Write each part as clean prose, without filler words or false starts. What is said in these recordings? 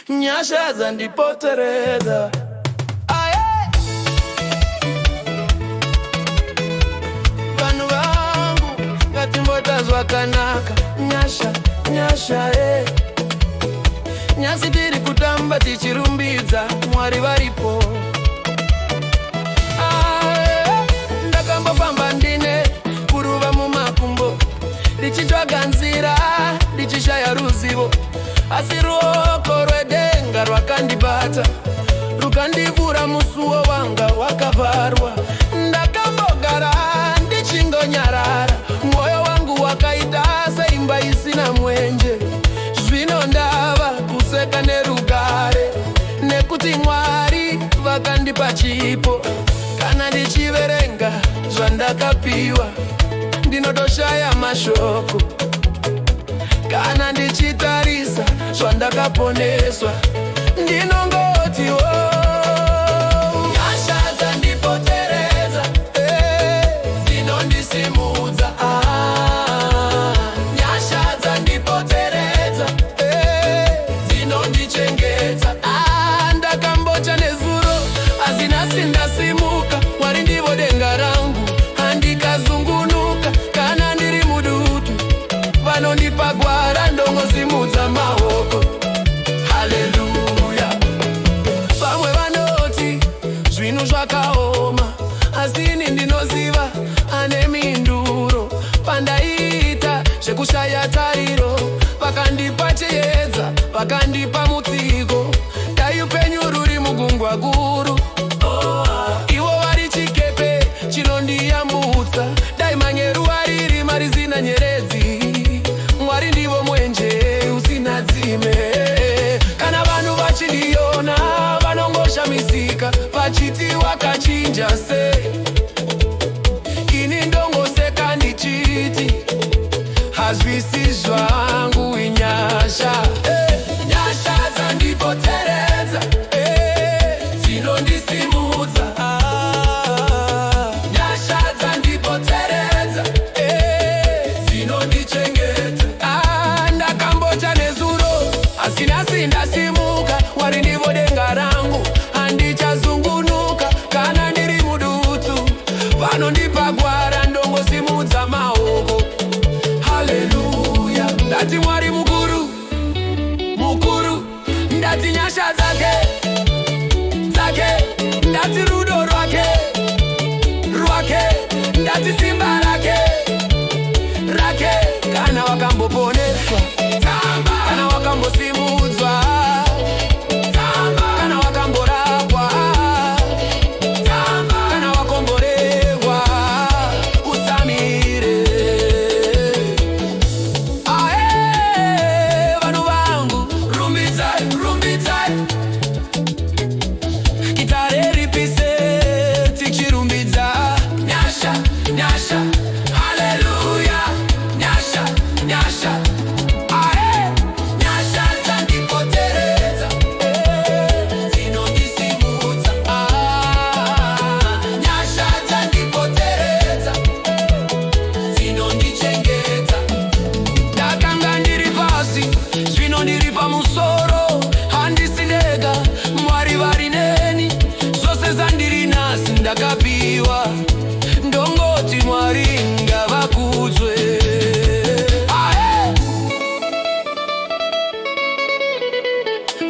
nyasha zandipotereza. Vanhu vangu ngatimbota zvakanaka, nyasha nyasha nyasi tiri kutamba tichirumbidza Mwari varipo. Ndakambofamba ndine kuruva mumakumbo, ndichitsvaga nzira ndichishaya ruzivo, asi ruoko rwedenga rwakandibata rukandivhura musuwo wanga wakavharwa. Ndakambogara ndichingonyarara, mwoyo wangu wakaita seimba isina mwenje. Zvino ndava kuseka nerugare, nekuti Mwari vakandipa chipo. Kana ndichiverenga zvandakapiwa ndinotoshaya mashoko, kana ndichitarisa zvandakaponeswa ndinongoti nyasha dzandipoteredza, dzinondisimudza. Nyasha dzandipoteredza, dzinondichengeta. Ndakambocha nezuro asi nhasi ndasimuka. Mwari ndivo denga rangu, handikazungunuka. Kana ndiri mudutu vanondipa gwara, ndongosimudza maoko. Haleluya. Vamwe vanoti zvinhu zvakaoma, asi ini ndinoziva ane minduro. Pandaita zvekushaya tariro, vakandipa chiedza, vakandipa mutsiko. Dai upenyu ruri mugungwa guru, ivo vari chikepe chinondiyambutsa. Dai manyeru ariri mari zina nyeredzi, Mwari ndivo mwenje usina dzime. Kana vanhu vachindiona vanongoshamisika, vachiti wakachinja sei. Ini ndongoseka ndichiti hazvisi zvangu inyasha. Nyasha dzandipoteredza, dzinondisimudza. Nyasha dzandipoteredza, dzinondichengeta. Ndakambocha nezuro asi nhasi ndasimuka. Mwari ndivo denga rangu, handichazungunuka. Kana ndiri mudutu vanondipa gwara, ndongosimudza maoko. Haleluya. Ndati Mwari mukuru mukuru, ndati nyasha dzake dzake, ndati rudo rwake rwake, ndati simba rake rake. Kana wakamboponeswa tamba, kana wakambosimudzwa tamba, kana wakamborapwa tamba, kana wakomborehwa usamire. Vanhu vangu rumbidzai rumbidzai, gitare ripise tichirumbidza. Nyasha nyasha, haleluya. Nyasha nyasha, nyasha dzandipoteredza, dzinondisimudza. Nyasha dzandipoteredza, dzinondichengeta. Ndakanga ndiri pasi, zvino ndiri pamusoro. Handisi ndega, Mwari vari neni. Zvose zvandiri nhasi ndakapiwa, ndongoti Mwari ngavakudzwe.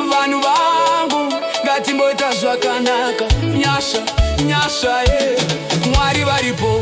Vanhu vangu ngatimboita zvakanaka, nyasha nyasha, Mwari varipo.